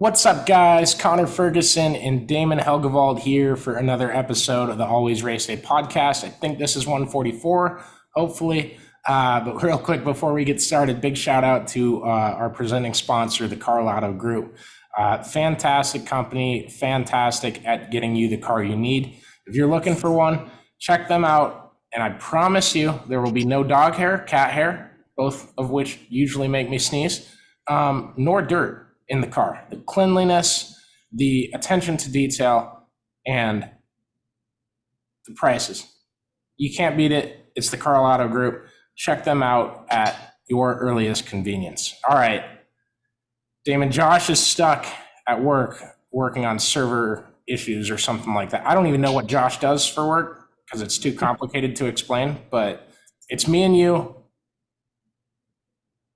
What's up, guys? Connor Ferguson and Damon Helgevold here for another episode of the Always Race Day podcast. I think this is 144, hopefully. But real quick, before we get started, big shout out to our presenting sponsor, the Karl Auto Group. Fantastic company, fantastic at getting you the car you need. If you're looking for one, check them out. And I promise you, there will be no dog hair, cat hair, both of which usually make me sneeze, nor dirt in the car. The cleanliness, the attention to detail, and the prices. You can't beat it. It's the Karl Auto Group. Check them out at your earliest convenience. All right. Damon, Josh is stuck at work working on server issues or something like that. I don't even know what Josh does for work because it's too complicated to explain, but it's me and you,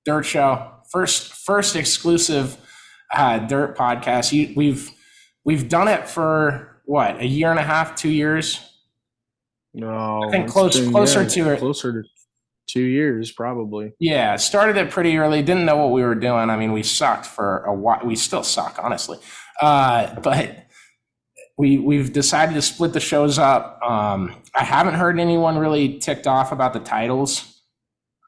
Dirt Show, first exclusive Dirt podcast. We've done it for what, a year and a half, 2 years? No, I think closer to 2 years probably. Yeah, started it pretty early. Didn't know what we were doing. I mean, we sucked for a while. We still suck, honestly. But we've decided to split the shows up. I haven't heard anyone really ticked off about the titles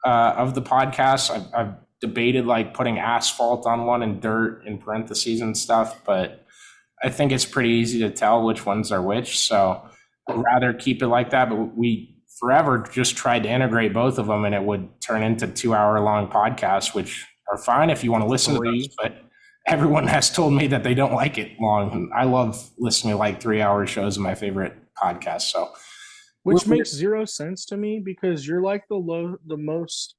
of the podcast. I've debated like putting asphalt on one and dirt in parentheses and stuff, but I think it's pretty easy to tell which ones are which. So I'd rather keep it like that. But we forever just tried to integrate both of them, and it would turn into 2-hour-long podcasts, which are fine if you want to listen to those. But everyone has told me that they don't like it long. And I love listening to like 3-hour shows of my favorite podcasts. So, which makes zero sense to me because you're like the most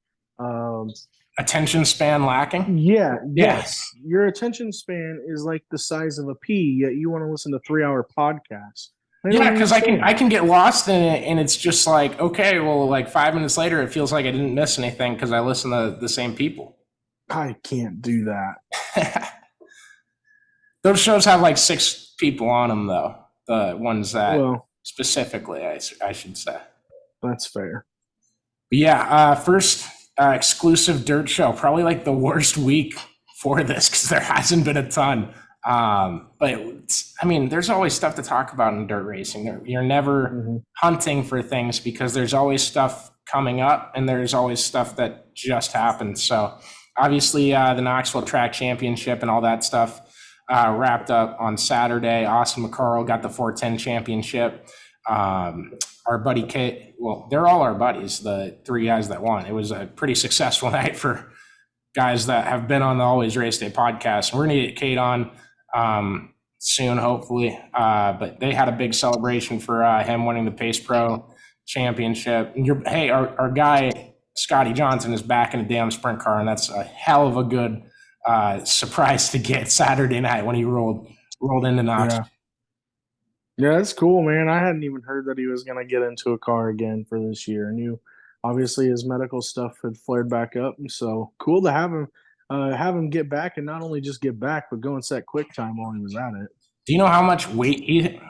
attention span lacking. Yes. Your attention span is like the size of a pea, yet you want to listen to 3-hour podcasts. Yeah, because I can get lost in it, and it's just like, okay, well, like 5 minutes later, it feels like I didn't miss anything because I listen to the same people. I can't do that. Those shows have like 6 people on them, though. The ones that specifically, I should say. That's fair. But yeah, first exclusive Dirt Show. Probably like the worst week for this because there hasn't been a ton. But I mean, there's always stuff to talk about in dirt racing. You're never hunting for things because there's always stuff coming up and there's always stuff that just happened. So obviously the Knoxville Track Championship and all that stuff wrapped up on Saturday. Austin McCarl got the 410 championship. Our buddy Kate, well, they're all our buddies, the 3 guys that won. It was a pretty successful night for guys that have been on the Always Race Day podcast. We're going to get Kate on soon, hopefully. But they had a big celebration for him winning the Pace Pro championship. And our guy, Scotty Johnson, is back in a damn sprint car, and that's a hell of a good surprise to get Saturday night when he rolled into Knoxville. Yeah, that's cool, man. I hadn't even heard that he was going to get into a car again for this year. And obviously his medical stuff had flared back up. And so cool to have him get back, and not only just get back, but go and set quick time while he was at it. Do you know how much weight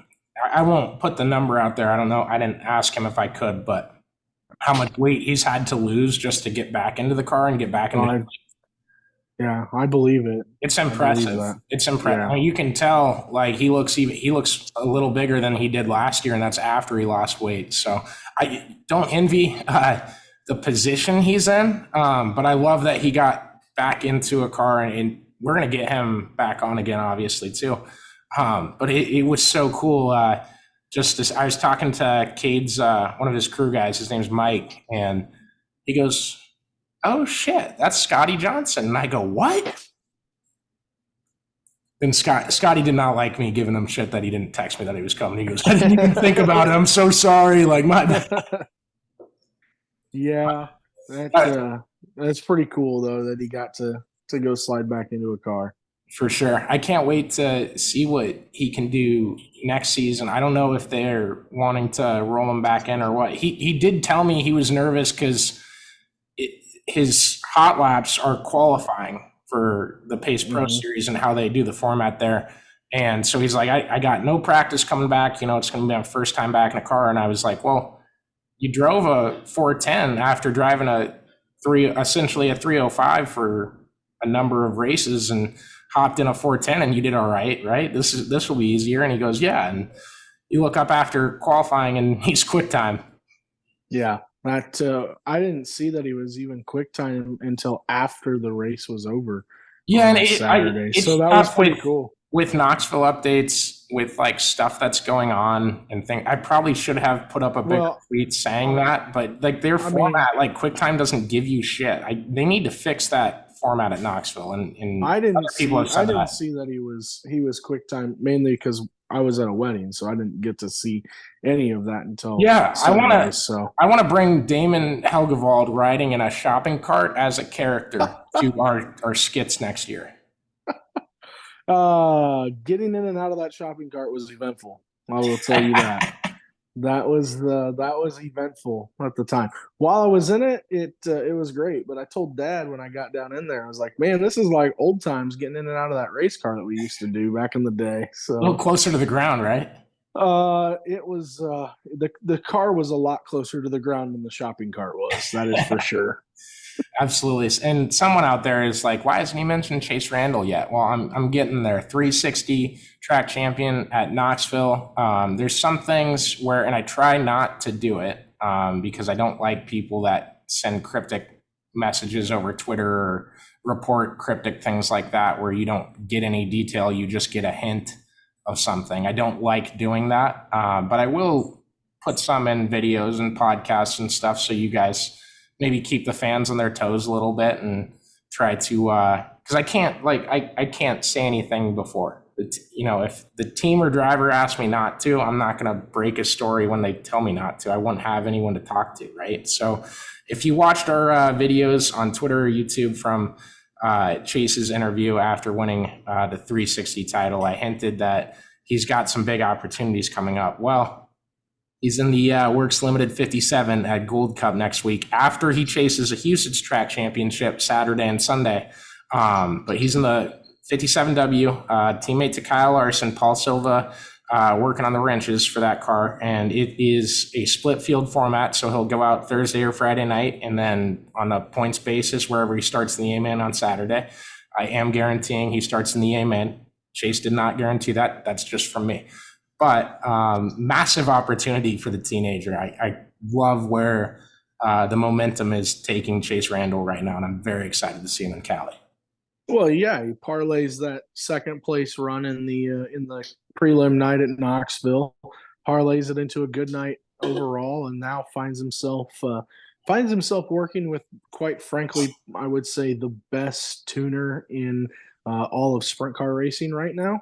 I won't put the number out there. I don't know. I didn't ask him if I could, but how much weight he's had to lose just to get back into the car and get back into Yeah, I believe it. It's impressive. It's impressive. Yeah. I mean, you can tell like he looks a little bigger than he did last year, and that's after he lost weight. So I don't envy the position he's in, but I love that he got back into a car, and we're gonna get him back on again, obviously too. But it was so cool. I was talking to Cade's one of his crew guys. His name's Mike, and he goes, "Oh shit, that's Scotty Johnson." And I go, "What?" Then Scotty did not like me giving him shit that he didn't text me that he was coming. He goes, "I didn't even think about it. I'm so sorry." Like my Yeah, that's pretty cool though that he got to go slide back into a car. For sure. I can't wait to see what he can do next season. I don't know if they're wanting to roll him back in or what. He did tell me he was nervous because his hot laps are qualifying for the Pace Pro Series and how they do the format there. And so he's like, I got no practice coming back. It's going to be my first time back in a car. And I was like, well, you drove a 410 after driving essentially a 305 for a number of races. And hopped in a 410 and you did all right, right? This will be easier. And he goes, yeah. And you look up after qualifying and he's quick time. Yeah, that I didn't see that he was even quick time until after the race was over. Yeah, and Saturday. it's So that was pretty with, cool. With Knoxville updates, with like stuff that's going on and things. I probably should have put up a big tweet saying that, but like their format, like QuickTime doesn't give you shit. They need to fix that format at Knoxville. And I didn't see that he was QuickTime, mainly because I was at a wedding, so I didn't get to see any of that until Saturday, I want to bring Damon Helgevold riding in a shopping cart as a character to our skits next year. Getting in and out of that shopping cart was eventful. I will tell you that. That was eventful at the time. While I was in it, it was great. But I told Dad when I got down in there, I was like, "Man, this is like old times getting in and out of that race car that we used to do back in the day." So a little closer to the ground, right? It was the car was a lot closer to the ground than the shopping cart was. That is for sure. Absolutely. And someone out there is like, why hasn't he mentioned Chase Randall yet? Well, I'm getting there. 360 track champion at Knoxville. There's some things where, and I try not to do it because I don't like people that send cryptic messages over Twitter or report cryptic things like that, where you don't get any detail. You just get a hint of something. I don't like doing that. But I will put some in videos and podcasts and stuff so you guys maybe keep the fans on their toes a little bit and try to, because I can't say anything before. If the team or driver asks me not to, I'm not going to break a story when they tell me not to. I won't have anyone to talk to, right? So if you watched our videos on Twitter or YouTube from Chase's interview after winning the 360 title, I hinted that he's got some big opportunities coming up. Well, he's in the Works Limited 57 at Gold Cup next week after he chases a Huset's Track Championship Saturday and Sunday. But he's in the 57W, teammate to Kyle Larson, Paul Silva, working on the wrenches for that car. And it is a split field format, so he'll go out Thursday or Friday night, and then on a points basis, wherever he starts in the A-Man on Saturday. I am guaranteeing he starts in the A-Man. Chase did not guarantee that. That's just from me. But massive opportunity for the teenager. I love where the momentum is taking Chase Randall right now, and I'm very excited to see him in Cali. Well, yeah, he parlays that second place run in the prelim night at Knoxville, parlays it into a good night overall, and now finds himself working with, quite frankly, I would say the best tuner in all of sprint car racing right now.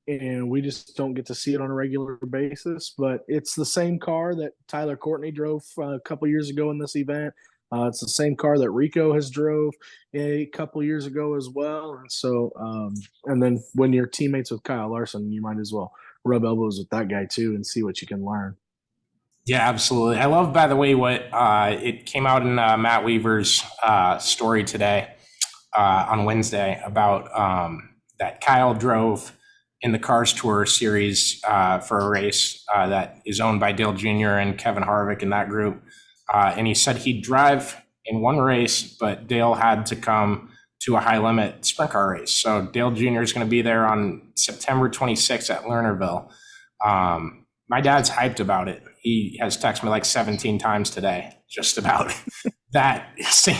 And we just don't get to see it on a regular basis. But it's the same car that Tyler Courtney drove a couple years ago in this event. It's the same car that Rico has drove a couple years ago as well. And so, and then when you're teammates with Kyle Larson, you might as well rub elbows with that guy too and see what you can learn. Yeah, absolutely. I love, by the way, what it came out in Matt Weaver's story today on Wednesday about that Kyle drove in the Cars Tour series for a race that is owned by Dale Jr. and Kevin Harvick in that group. And he said he'd drive in one race, but Dale had to come to a high limit sprint car race. So Dale Jr. is going to be there on September 26th at Lernerville. My dad's hyped about it. He has texted me like 17 times today just about that.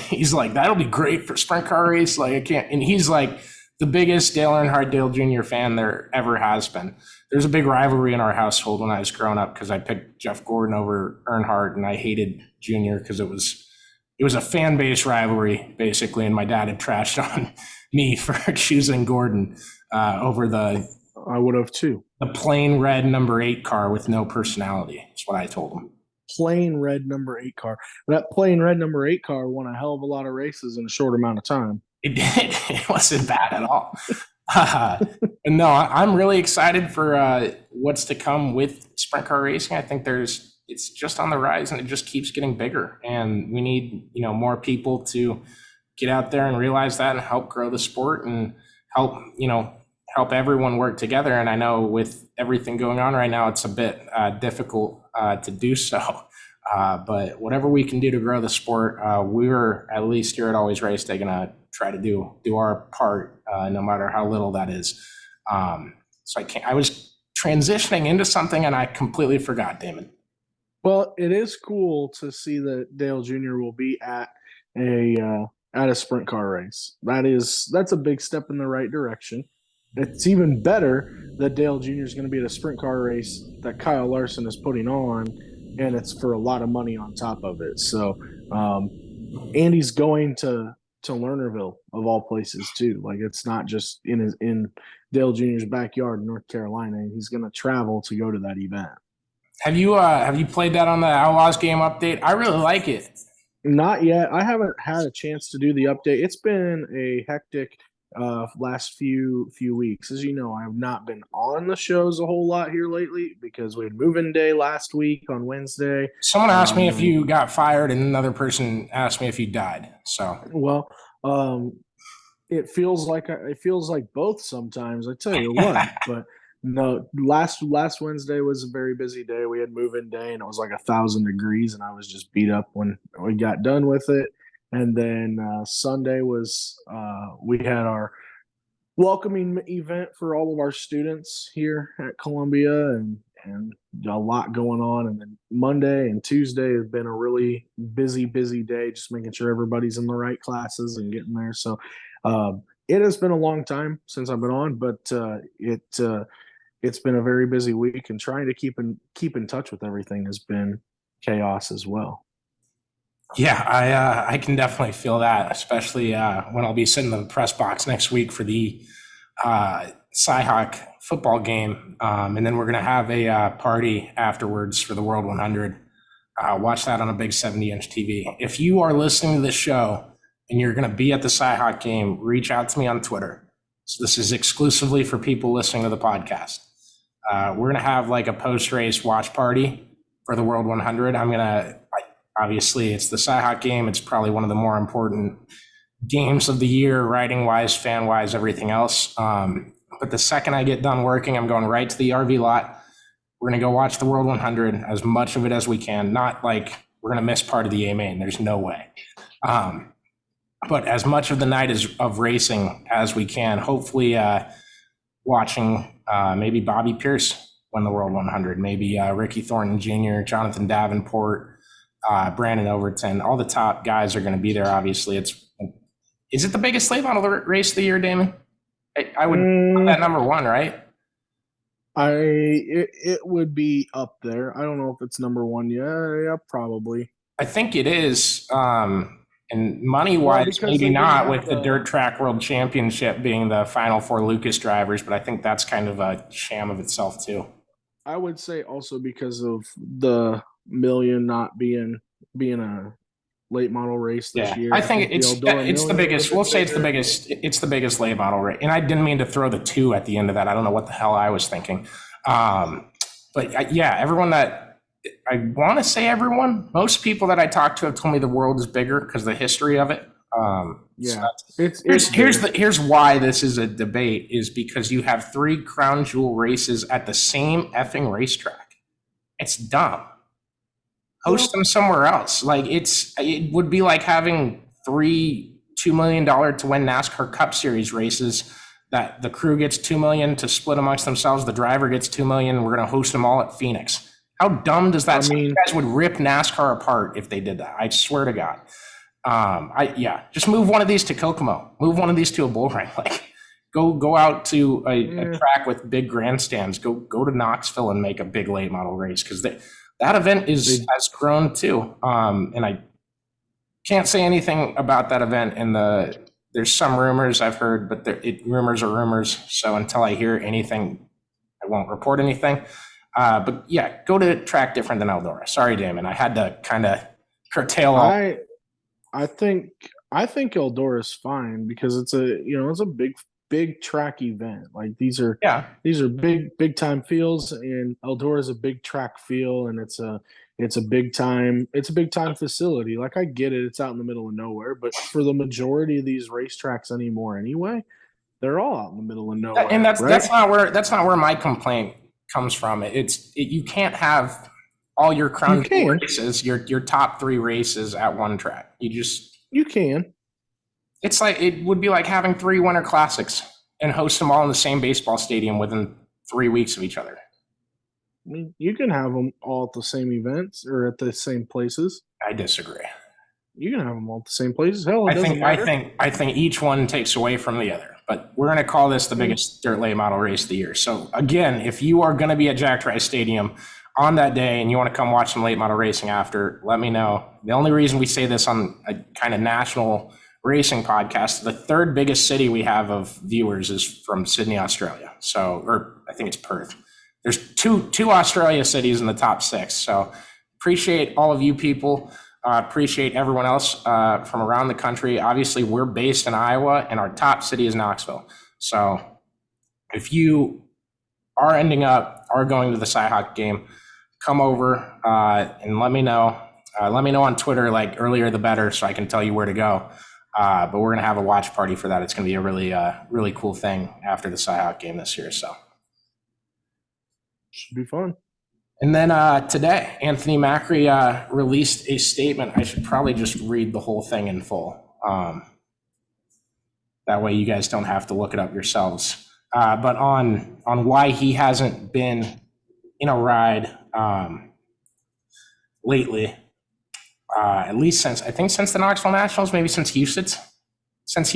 He's like, that'll be great for sprint car race. Like, I can't. And he's like the biggest Dale Earnhardt, Dale Jr. fan there ever has been. There's a big rivalry in our household when I was growing up because I picked Jeff Gordon over Earnhardt, and I hated Jr. because it was a fan base rivalry basically, and my dad had trashed on me for choosing Gordon over the. I would have too. The plain red number 8 car with no personality. That's what I told him. Plain red number 8 car. That plain red number 8 car won a hell of a lot of races in a short amount of time. It did. It wasn't bad at all. And no, I'm really excited for what's to come with sprint car racing. I think it's just on the rise, and it just keeps getting bigger. And we need, more people to get out there and realize that and help grow the sport and help everyone work together. And I know with everything going on right now, it's a bit difficult to do so. But whatever we can do to grow the sport, we're at least here at Always Race Day going to try to do our part, no matter how little that is. So I was transitioning into something and I completely forgot, Damon. Well, it is cool to see that Dale Jr. will be at a sprint car race. That's a big step in the right direction. It's even better that Dale Jr. is going to be at a sprint car race that Kyle Larson is putting on, and it's for a lot of money on top of it. So, Andy's going to Lernerville of all places too. Like, it's not just in Dale Jr.'s backyard in North Carolina. He's going to travel to go to that event. Have you played that on the Outlaws game update? I really like it. Not yet. I haven't had a chance to do the update. It's been a hectic last few weeks. As you know, I have not been on the shows a whole lot here lately because we had moving day last week on Wednesday. Someone asked me if you got fired, and another person asked me if you died. So, well, it feels like both sometimes. I tell you what, but. No, last Wednesday was a very busy day. We had move-in day, and it was like 1,000 degrees, and I was just beat up when we got done with it. And then Sunday was we had our welcoming event for all of our students here at Columbia, and a lot going on. And then Monday and Tuesday has been a really busy day, just making sure everybody's in the right classes and getting there. So it has been a long time since I've been on, but it's been a very busy week, and trying to keep in touch with everything has been chaos as well. Yeah, I can definitely feel that, especially when I'll be sitting in the press box next week for the Cyhawk football game, and then we're going to have a party afterwards for the World 100. Watch that on a big 70-inch TV. If you are listening to this show and you're going to be at the Cyhawk game, reach out to me on Twitter. So this is exclusively for people listening to the podcast. We're going to have like a post-race watch party for the World 100. Obviously, it's the Cyhawk game. It's probably one of the more important games of the year, riding-wise, fan-wise, everything else. But the second I get done working, I'm going right to the RV lot. We're going to go watch the World 100, as much of it as we can. Not like we're going to miss part of the A-Main. There's no way. But as much of the night of racing as we can, hopefully watching maybe Bobby Pierce win the World 100, maybe Ricky Thornton Jr., Jonathan Davenport, Brandon Overton. All the top guys are going to be there, obviously. Is it the biggest late model race of the year, Damon? I would put that number one, right? It would be up there. I don't know if it's number one. Yeah, probably. I think it is. And money-wise, maybe not, with the Dirt Track World Championship being the final four Lucas drivers, but I think that's kind of a sham of itself too. I would say also because of the million not being a late model race this year. I think it's the biggest. We'll say it's the biggest. It's the biggest late model race, and I didn't mean to throw the 2 at the end of that. I don't know what the hell I was thinking. But everyone that. I want to say most people that I talk to have told me the world is bigger because of the history of it. Here's why this is a debate, is because you have 3 crown jewel races at the same effing racetrack. It's dumb. Host them somewhere else. Like it would be like having 3 $2 million to win NASCAR Cup Series races that the crew gets $2 million to split amongst themselves. The driver gets $2 million. We're going to host them all at Phoenix. How dumb does that sound? You guys would rip NASCAR apart if they did that. I swear to God. Just move one of these to Kokomo. Move one of these to a bull ring. Like, go out to a track with big grandstands. Go to Knoxville and make a big late model race, because that event has grown too. And I can't say anything about that event. There's some rumors I've heard, but rumors are rumors. So until I hear anything, I won't report anything. But yeah, go to a track different than Eldora. Sorry, Damon. I had to kind of curtail. I think Eldora is fine because it's a big track event. Like these are big time fields, and Eldora is a big track field, and it's a big time facility. Like, I get it, it's out in the middle of nowhere, but for the majority of these racetracks anymore anyway, they're all out in the middle of nowhere. And that's not where my complaint comes from. You can't have all your crown jewel races, your top 3 races at one track. You can. It's like, it would be like having 3 Winter Classics and host them all in the same baseball stadium within 3 weeks of each other. I mean, you can have them all at the same events or at the same places. I disagree. You can have them all at the same places. Hell, it doesn't I matter. think each one takes away from the other. But we're going to call this the biggest dirt late model race of the year. So again, if you are going to be at Jack Trice Stadium on that day and you want to come watch some late model racing after, let me know. The only reason we say this on a kind of national racing podcast, the third biggest city we have of viewers is from Sydney, Australia. So, or I think it's Perth. There's two Australia cities in the top 6. So appreciate all of you people. Appreciate everyone else from around the country. Obviously, we're based in Iowa, and our top city is Knoxville. So if you are going to the Cyhawk game, come over and let me know. Let me know on Twitter, like earlier the better, so I can tell you where to go. But we're going to have a watch party for that. It's going to be a really cool thing after the Cyhawk game this year. So Should be fun. And then today, Anthony Macri released a statement. I should probably just read the whole thing in full. That way you guys don't have to look it up yourselves. But on why he hasn't been in a ride lately, at least since the Knoxville Nationals, maybe since Houston's. Since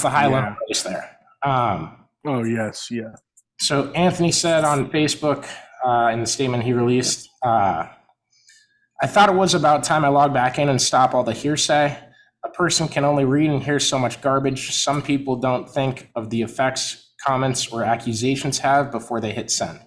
the high level race there. Oh, yes, yeah. So Anthony said on Facebook in the statement he released, I thought it was about time I log back in and stop all the hearsay. A person can only read and hear so much garbage. Some people don't think of the effects comments or accusations have before they hit send.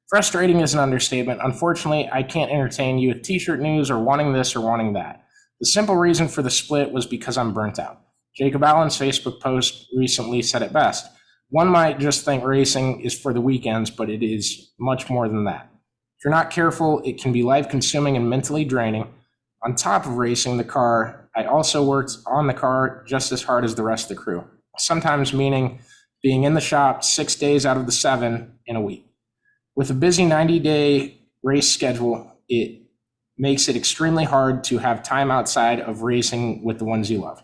Frustrating is an understatement. Unfortunately, I can't entertain you with t-shirt news or wanting this or wanting that. The simple reason for the split was because I'm burnt out. Jacob Allen's Facebook post recently said it best. One might just think racing is for the weekends, but it is much more than that. If you're not careful, it can be life-consuming and mentally draining. On top of racing the car, I also worked on the car just as hard as the rest of the crew, sometimes meaning being in the shop 6 days out of the 7 in a week. With a busy 90-day race schedule, it makes it extremely hard to have time outside of racing with the ones you love.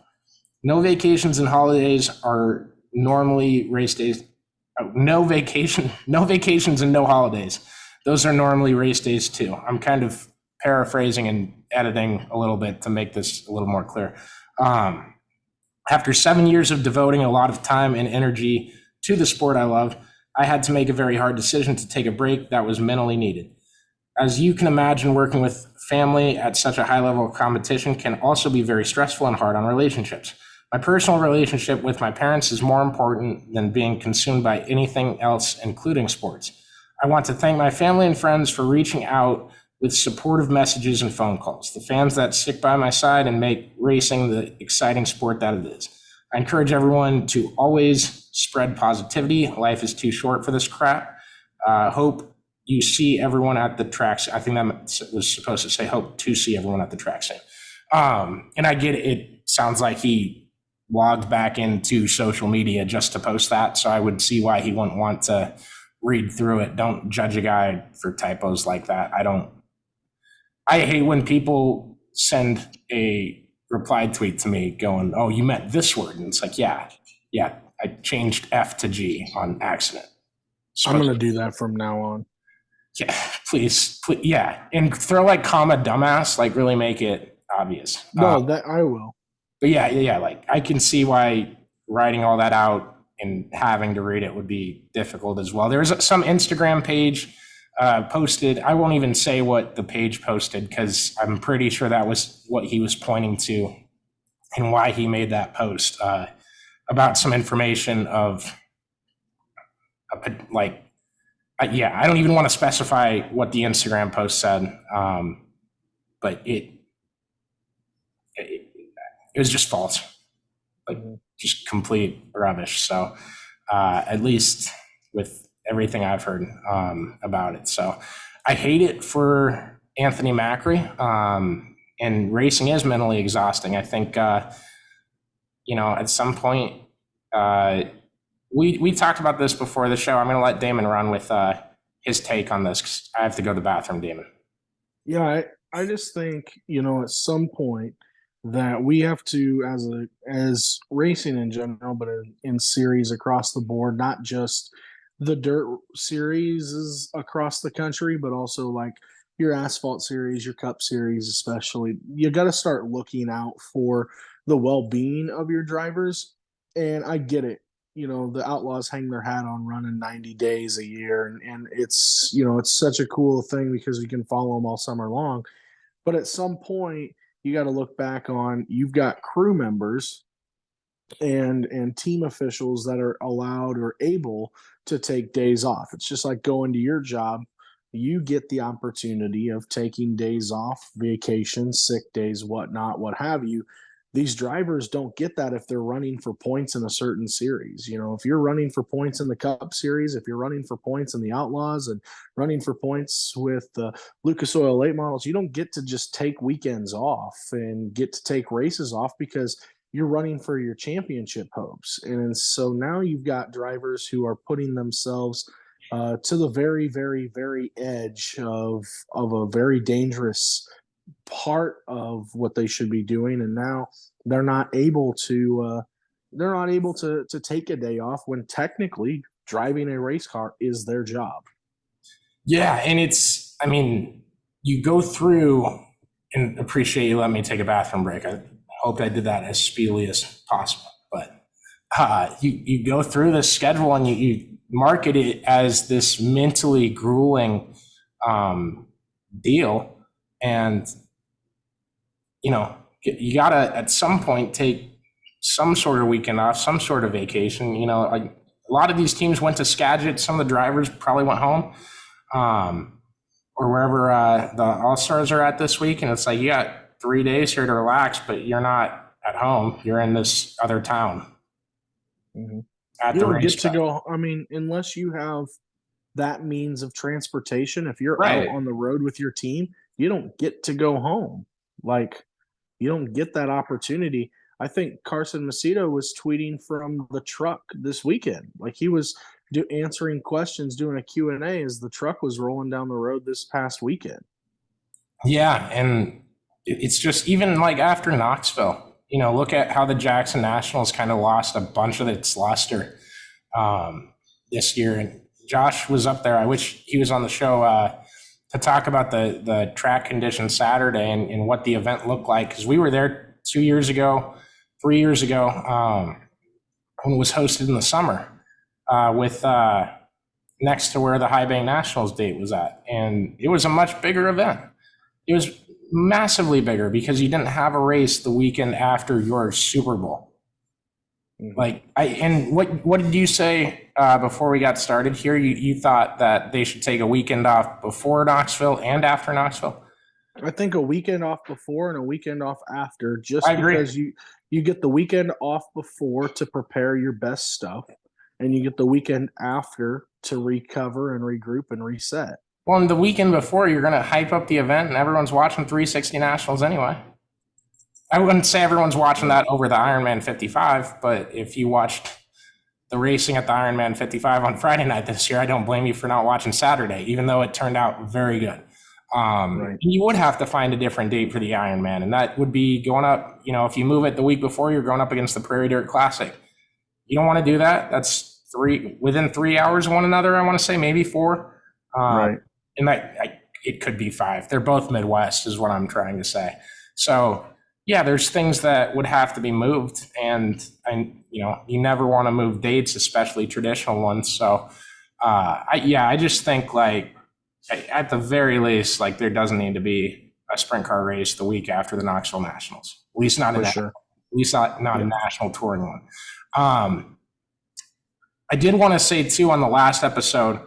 No vacations and holidays are normally race days. No vacations and no holidays. Those are normally race days too. I'm kind of paraphrasing and editing a little bit to make this a little more clear. After 7 years of devoting a lot of time and energy to the sport I love, I had to make a very hard decision to take a break that was mentally needed. As you can imagine, working with family at such a high level of competition can also be very stressful and hard on relationships. My personal relationship with my parents is more important than being consumed by anything else, including sports. I want to thank my family and friends for reaching out with supportive messages and phone calls, the fans that stick by my side and make racing the exciting sport that it is. I encourage everyone to always spread positivity. Life is too short for this crap. Hope you see everyone at the tracks. I think that was supposed to say hope to see everyone at the track soon. And I get it. It sounds like he logged back into social media just to post that. So I would see why he wouldn't want to read through it. Don't judge a guy for typos like that. I hate when people send a reply tweet to me going, "Oh, you meant this word." And it's like, yeah, I changed F to G on accident. So I'm going to do that from now on. Yeah, please, yeah. And throw like comma dumbass, like really make it obvious. No, that I will. But yeah, like I can see why writing all that out and having to read it would be difficult as well. There's some Instagram page posted. I won't even say what the page posted because I'm pretty sure that was what he was pointing to and why he made that post about some information of I don't even want to specify what the Instagram post said, but it was just false, like just complete rubbish. So at least with everything I've heard about it. So I hate it for Anthony Macri. And racing is mentally exhausting. I think, at some point, we talked about this before the show. I'm going to let Damon run with his take on this 'cause I have to go to the bathroom, Damon. Yeah, I just think, at some point, that we have to, as racing in general, but in series across the board, not just the dirt series is across the country, but also like your asphalt series, your cup series, especially, you got to start looking out for the well-being of your drivers. And I get it. The Outlaws hang their hat on running 90 days a year. And it's, it's such a cool thing because you can follow them all summer long. But at some point, you got to look back on, you've got crew members and team officials that are allowed or able to take days off. It's just like going to your job. You get the opportunity of taking days off, vacations, sick days, whatnot, what have you. These drivers don't get that if they're running for points in a certain series. If you're running for points in the Cup Series, if you're running for points in the Outlaws and running for points with the Lucas Oil late models, you don't get to just take weekends off and get to take races off because you're running for your championship hopes. And so now you've got drivers who are putting themselves to the very, very, very edge of a very dangerous part of what they should be doing. And now they're not able to take a day off when technically driving a race car is their job. Yeah. And you go through, and appreciate you letting me take a bathroom break. I hope I did that as speedily as possible, but you go through the schedule and you market it as this mentally grueling deal. And, you got to, at some point, take some sort of weekend off, some sort of vacation. A lot of these teams went to Skagit. Some of the drivers probably went home or wherever the All-Stars are at this week. And it's like, you got 3 days here to relax, but you're not at home. You're in this other town. Mm-hmm. You don't get to go, unless you have that means of transportation. If you're out on the road with your team, you don't get to go home. Like, you don't get that opportunity. I think Carson Macedo was tweeting from the truck this weekend. Like, he was answering questions, doing a Q&A as the truck was rolling down the road this past weekend. Yeah, and it's just, even like after Knoxville, look at how the Jackson Nationals kind of lost a bunch of its luster this year. And Josh was up there. I wish he was on the show to talk about the track conditions Saturday and what the event looked like. Because we were there 3 years ago, when it was hosted in the summer with next to where the High Bank Nationals date was at. And it was a much bigger event. It was massively bigger because you didn't have a race the weekend after your Super Bowl. Mm-hmm. What did you say before we got started here? You thought that they should take a weekend off before Knoxville and after Knoxville? I think a weekend off before and a weekend off after, just because you get the weekend off before to prepare your best stuff, and you get the weekend after to recover and regroup and reset. Well, and the weekend before, you're going to hype up the event, and everyone's watching 360 Nationals anyway. I wouldn't say everyone's watching that over the Ironman 55, but if you watched the racing at the Ironman 55 on Friday night this year, I don't blame you for not watching Saturday, even though it turned out very good. Right. You would have to find a different date for the Ironman, and that would be going up, if you move it the week before, you're going up against the Prairie Dirt Classic. You don't want to do that. That's within 3 hours of one another, I want to say, maybe 4. Right. And it could be 5. They're both Midwest is what I'm trying to say. So yeah, there's things that would have to be moved, and you never want to move dates, especially traditional ones. So I just think, like, at the very least, like, there doesn't need to be a sprint car race the week after the Knoxville Nationals. At least not a national touring one. I did want to say too on the last episode,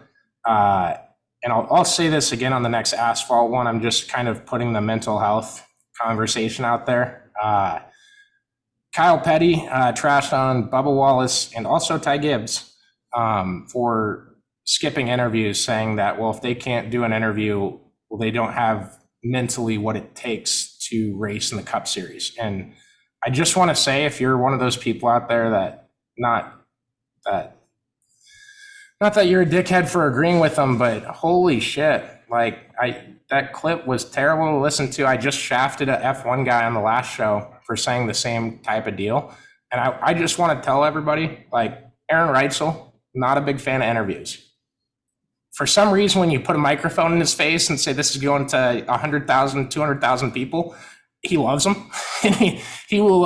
and I'll say this again on the next asphalt one. I'm just kind of putting the mental health conversation out there. Kyle Petty trashed on Bubba Wallace and also Ty Gibbs for skipping interviews, saying that, well, if they can't do an interview, well, they don't have mentally what it takes to race in the Cup Series. And I just want to say, if you're one of those people out there that not that you're a dickhead for agreeing with them, but holy shit, like, that clip was terrible to listen to. I just shafted a F1 guy on the last show for saying the same type of deal. And I just want to tell everybody, like, Aaron Reitzel, not a big fan of interviews. For some reason, when you put a microphone in his face and say this is going to 100,000, 200,000 people, he loves them. And he will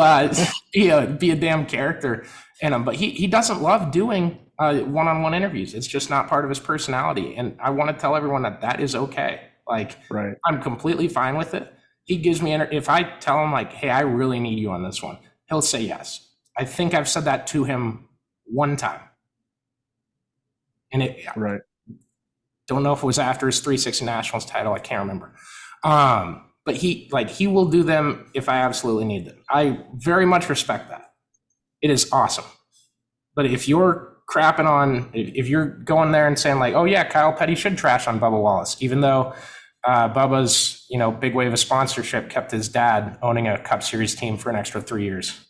be a damn character in them. But he doesn't love doing one-on-one interviews. It's just not part of his personality. And I want to tell everyone that is okay. Like, right. I'm completely fine with it. He gives me, if I tell him, like, hey, I really need you on this one, he'll say yes. I think I've said that to him one time. And right. Don't know if it was after his 360 Nationals title. I can't remember. But he will do them if I absolutely need them. I very much respect that. It is awesome. But if you're crapping on, if you're going there and saying, like, oh yeah, Kyle Petty should trash on Bubba Wallace, even though Bubba's, big wave of sponsorship kept his dad owning a Cup Series team for an extra 3 years.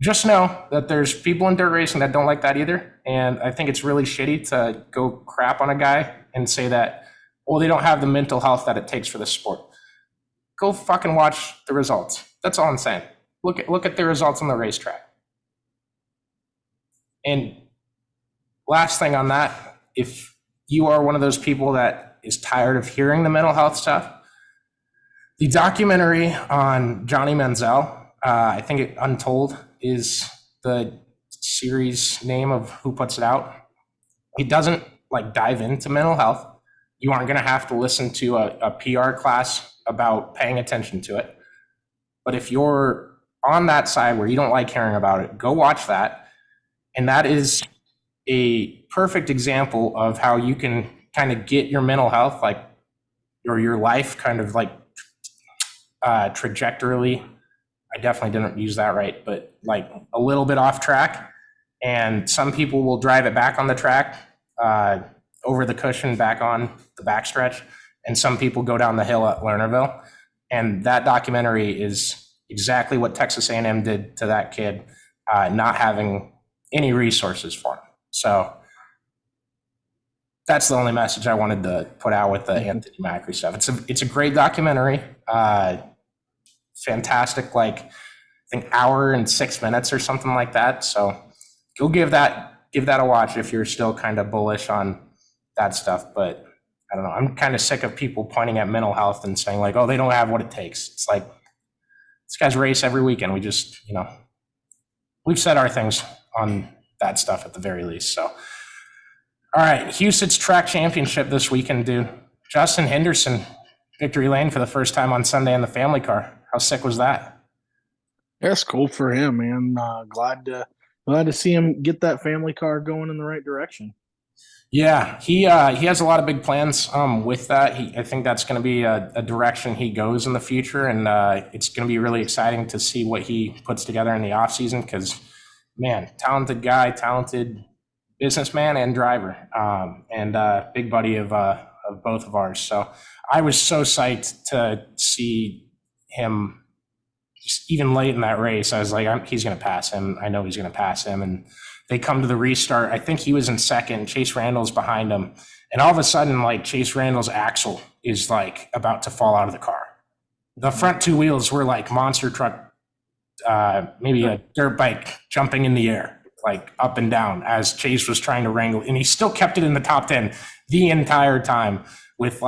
Just know that there's people in dirt racing that don't like that either. And I think it's really shitty to go crap on a guy and say that, well, they don't have the mental health that it takes for the sport. Go fucking watch the results. That's all I'm saying. Look at the results on the racetrack. And last thing on that, if you are one of those people that is tired of hearing the mental health stuff, the documentary on Johnny Manziel, I think Untold is the series name of who puts it out. It doesn't dive into mental health. You aren't going to have to listen to a PR class about paying attention to it. But if you're on that side where you don't like hearing about it, go watch that. And that is a perfect example of how you can kind of get your mental health, or your life kind of trajectorily. I definitely didn't use that right, but a little bit off track. And some people will drive it back on the track, over the cushion, back on the backstretch. And some people go down the hill at Lernerville. And that documentary is exactly what Texas A&M did to that kid, not having any resources for him. So that's the only message I wanted to put out with the Anthony Macri stuff. It's a great documentary. Fantastic, I think hour and 6 minutes or something like that. So go give that a watch if you're still kind of bullish on that stuff. But I don't know. I'm kind of sick of people pointing at mental health and saying oh, they don't have what it takes. It's like, these guys race every weekend. We just, we've said our things on that stuff at the very least. So, all right, Huset's track championship this weekend, dude. Justin Henderson, victory lane for the first time on Sunday in the family car. How sick was that? That's cool for him, man. Glad to see him get that family car going in the right direction. Yeah, he has a lot of big plans with that. I think that's going to be a direction he goes in the future, and it's going to be really exciting to see what he puts together in the offseason because, man, talented guy, talented businessman and driver, and big buddy of both of ours. So I was so psyched to see him just even late in that race. I was like, he's going to pass him. I know he's going to pass him. And they come to the restart. I think he was in second. Chase Randall's behind him. And all of a sudden, Chase Randall's axle is about to fall out of the car. The front two wheels were like monster truck, maybe a dirt bike jumping in the air, up and down as Chase was trying to wrangle. And he still kept it in the top 10 the entire time with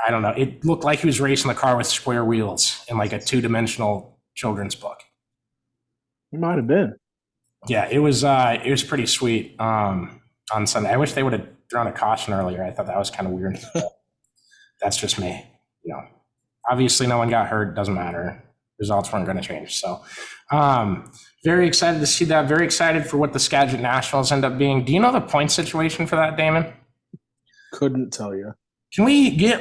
I don't know. It looked like he was racing the car with square wheels in a two-dimensional children's book. He might have been. Yeah, it was pretty sweet on Sunday. I wish they would have drawn a caution earlier. I thought that was kind of weird. That's just me. Obviously no one got hurt. Doesn't matter. Results weren't going to change. So very excited to see that. Very excited for what the Skagit Nationals end up being. Do you know the point situation for that, Damon? Couldn't tell you. Can we get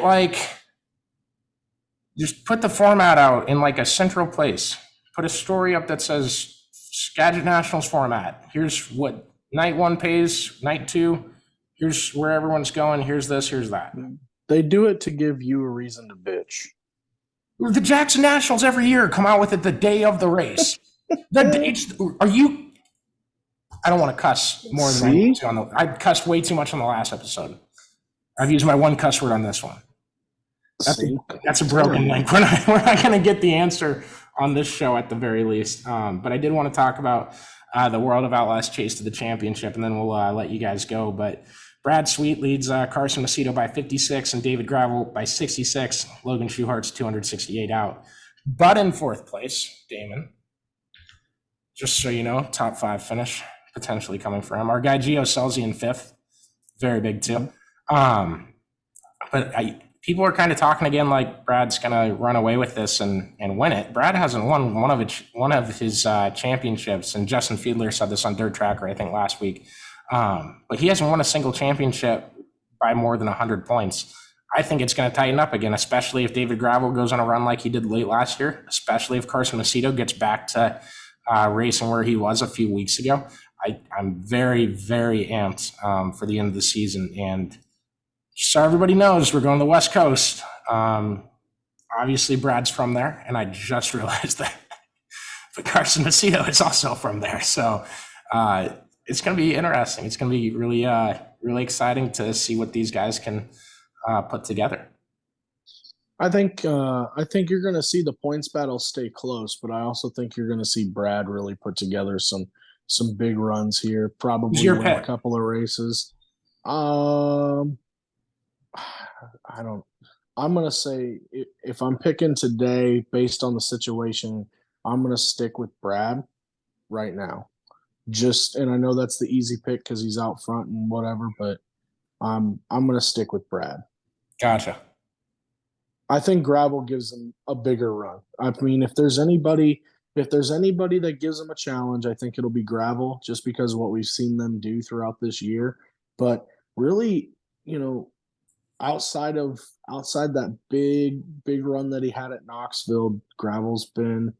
just put the format out in a central place? Put a story up that says Skagit Nationals format. Here's what night one pays, night two. Here's where everyone's going. Here's this, here's that. They do it to give you a reason to bitch. The Jackson Nationals every year come out with it the day of the race. Are you? I don't want to cuss more than I need to I cussed way too much on the last episode. I've used my one cuss word on this one. That's a broken link. We're not going to get the answer on this show at the very least. But I did want to talk about the World of Outlaws chase to the championship, and then we'll let you guys go. But Brad Sweet leads Carson Macedo by 56 and David Gravel by 66. Logan Schuhart's 268 out. But in fourth place, Damon, just so you know, top 5 finish potentially coming for him. Our guy Gio Selzy in 5th. Very big too. But people are kind of talking again like Brad's going to run away with this and win it. Brad hasn't won one of his championships, and Justin Fiedler said this on Dirt Tracker, I think, last week. But he hasn't won a single championship by more than 100 points. I think it's going to tighten up again, especially if David Gravel goes on a run like he did late last year, especially if Carson Macedo gets back to racing where he was a few weeks ago. I'm very, very amped for the end of the season. And so everybody knows we're going to the West Coast. Obviously, Brad's from there, and I just realized that. But Carson Macedo is also from there. So it's going to be interesting. It's going to be really, really exciting to see what these guys can put together. I think you're going to see the points battle stay close, but I also think you're going to see Brad really put together some big runs here. Probably win a couple of races. I'm going to say if I'm picking today based on the situation, I'm going to stick with Brad right now. And I know that's the easy pick because he's out front and whatever, but I'm going to stick with Brad. Gotcha. I think Gravel gives him a bigger run. I mean, if there's anybody that gives him a challenge, I think it'll be Gravel, just because of what we've seen them do throughout this year. But really, outside that big run that he had at Knoxville, Gravel's been,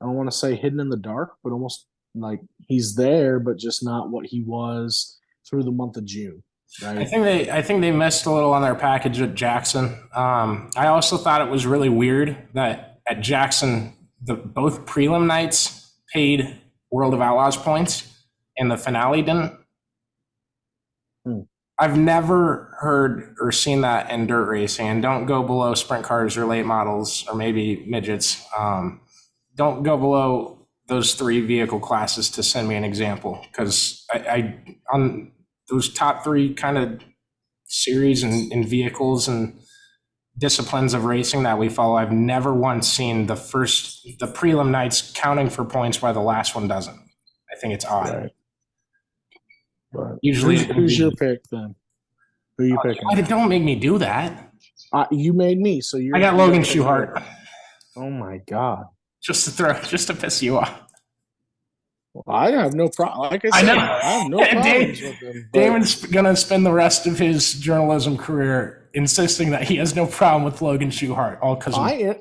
I don't want to say hidden in the dark, but almost like he's there, but just not what he was through the month of June. Right. I think they missed a little on their package at Jackson. I also thought it was really weird that at Jackson, both prelim nights paid World of Outlaws points and the finale didn't. I've never heard or seen that in dirt racing. And don't go below sprint cars or late models or maybe midgets. Don't go below those 3 vehicle classes to send me an example, because I on those top 3 kind of series and vehicles and disciplines of racing that we follow, I've never once seen the prelim nights counting for points while the last one doesn't. I think it's odd. Right. But usually, who's your pick then? Who are you picking? Don't make me do that. You made me, so I got Logan Schuhart. Oh my God! Just to piss you off. Well, I have no problem. Like I said, I have no problems with him. Damon's going to spend the rest of his journalism career insisting that he has no problem with Logan Schuhart. All because I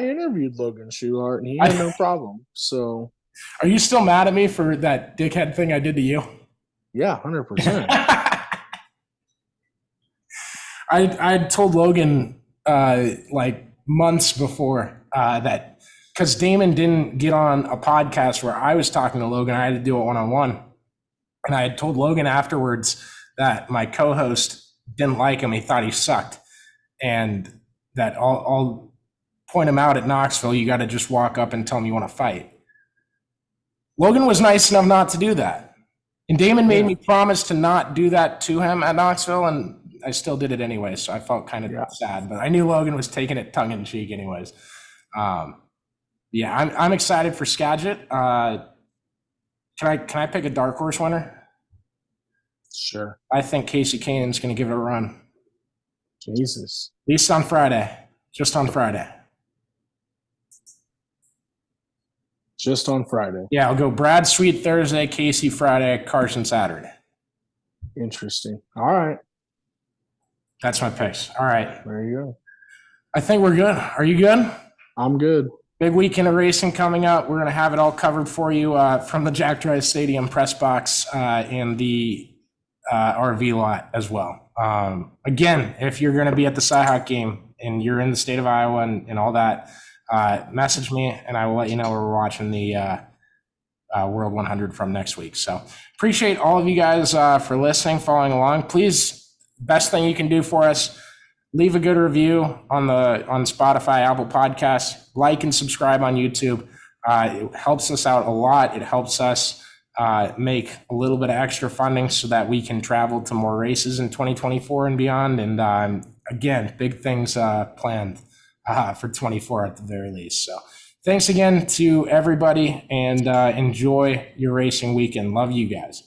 interviewed Logan Schuhart and he had no problem. So, are you still mad at me for that dickhead thing I did to you? Yeah, 100%. I told Logan like months before that. Because Damon didn't get on a podcast where I was talking to Logan, I had to do it one-on-one. And I had told Logan afterwards that my co-host didn't like him. He thought he sucked. And that I'll point him out at Knoxville. You got to just walk up and tell him you want to fight. Logan was nice enough not to do that. And Damon made me promise to not do that to him at Knoxville, and I still did it anyway. So I felt kind of sad. But I knew Logan was taking it tongue-in-cheek anyways. Yeah, I'm excited for Skagit. Can I pick a dark horse winner? Sure. I think Casey Kanan's going to give it a run. Jesus. At least on Friday. Just on Friday. Just on Friday. Yeah, I'll go Brad Sweet Thursday, Casey Friday, Carson Saturday. Interesting. All right. That's my picks. All right. There you go. I think we're good. Are you good? I'm good. Big weekend of racing coming up. We're going to have it all covered for you from the Jack Trice Stadium press box and the RV lot as well. Again, if you're going to be at the Cyhawk game and you're in the state of Iowa and all that, message me and I will let you know where we're watching the World 100 from next week. So appreciate all of you guys for listening, following along. Please, best thing you can do for us, leave a good review on Spotify, Apple Podcasts, like and subscribe on YouTube. It helps us out a lot. It helps us make a little bit of extra funding so that we can travel to more races in 2024 and beyond. And again, big things planned for 24 at the very least. So thanks again to everybody, and enjoy your racing weekend. Love you guys.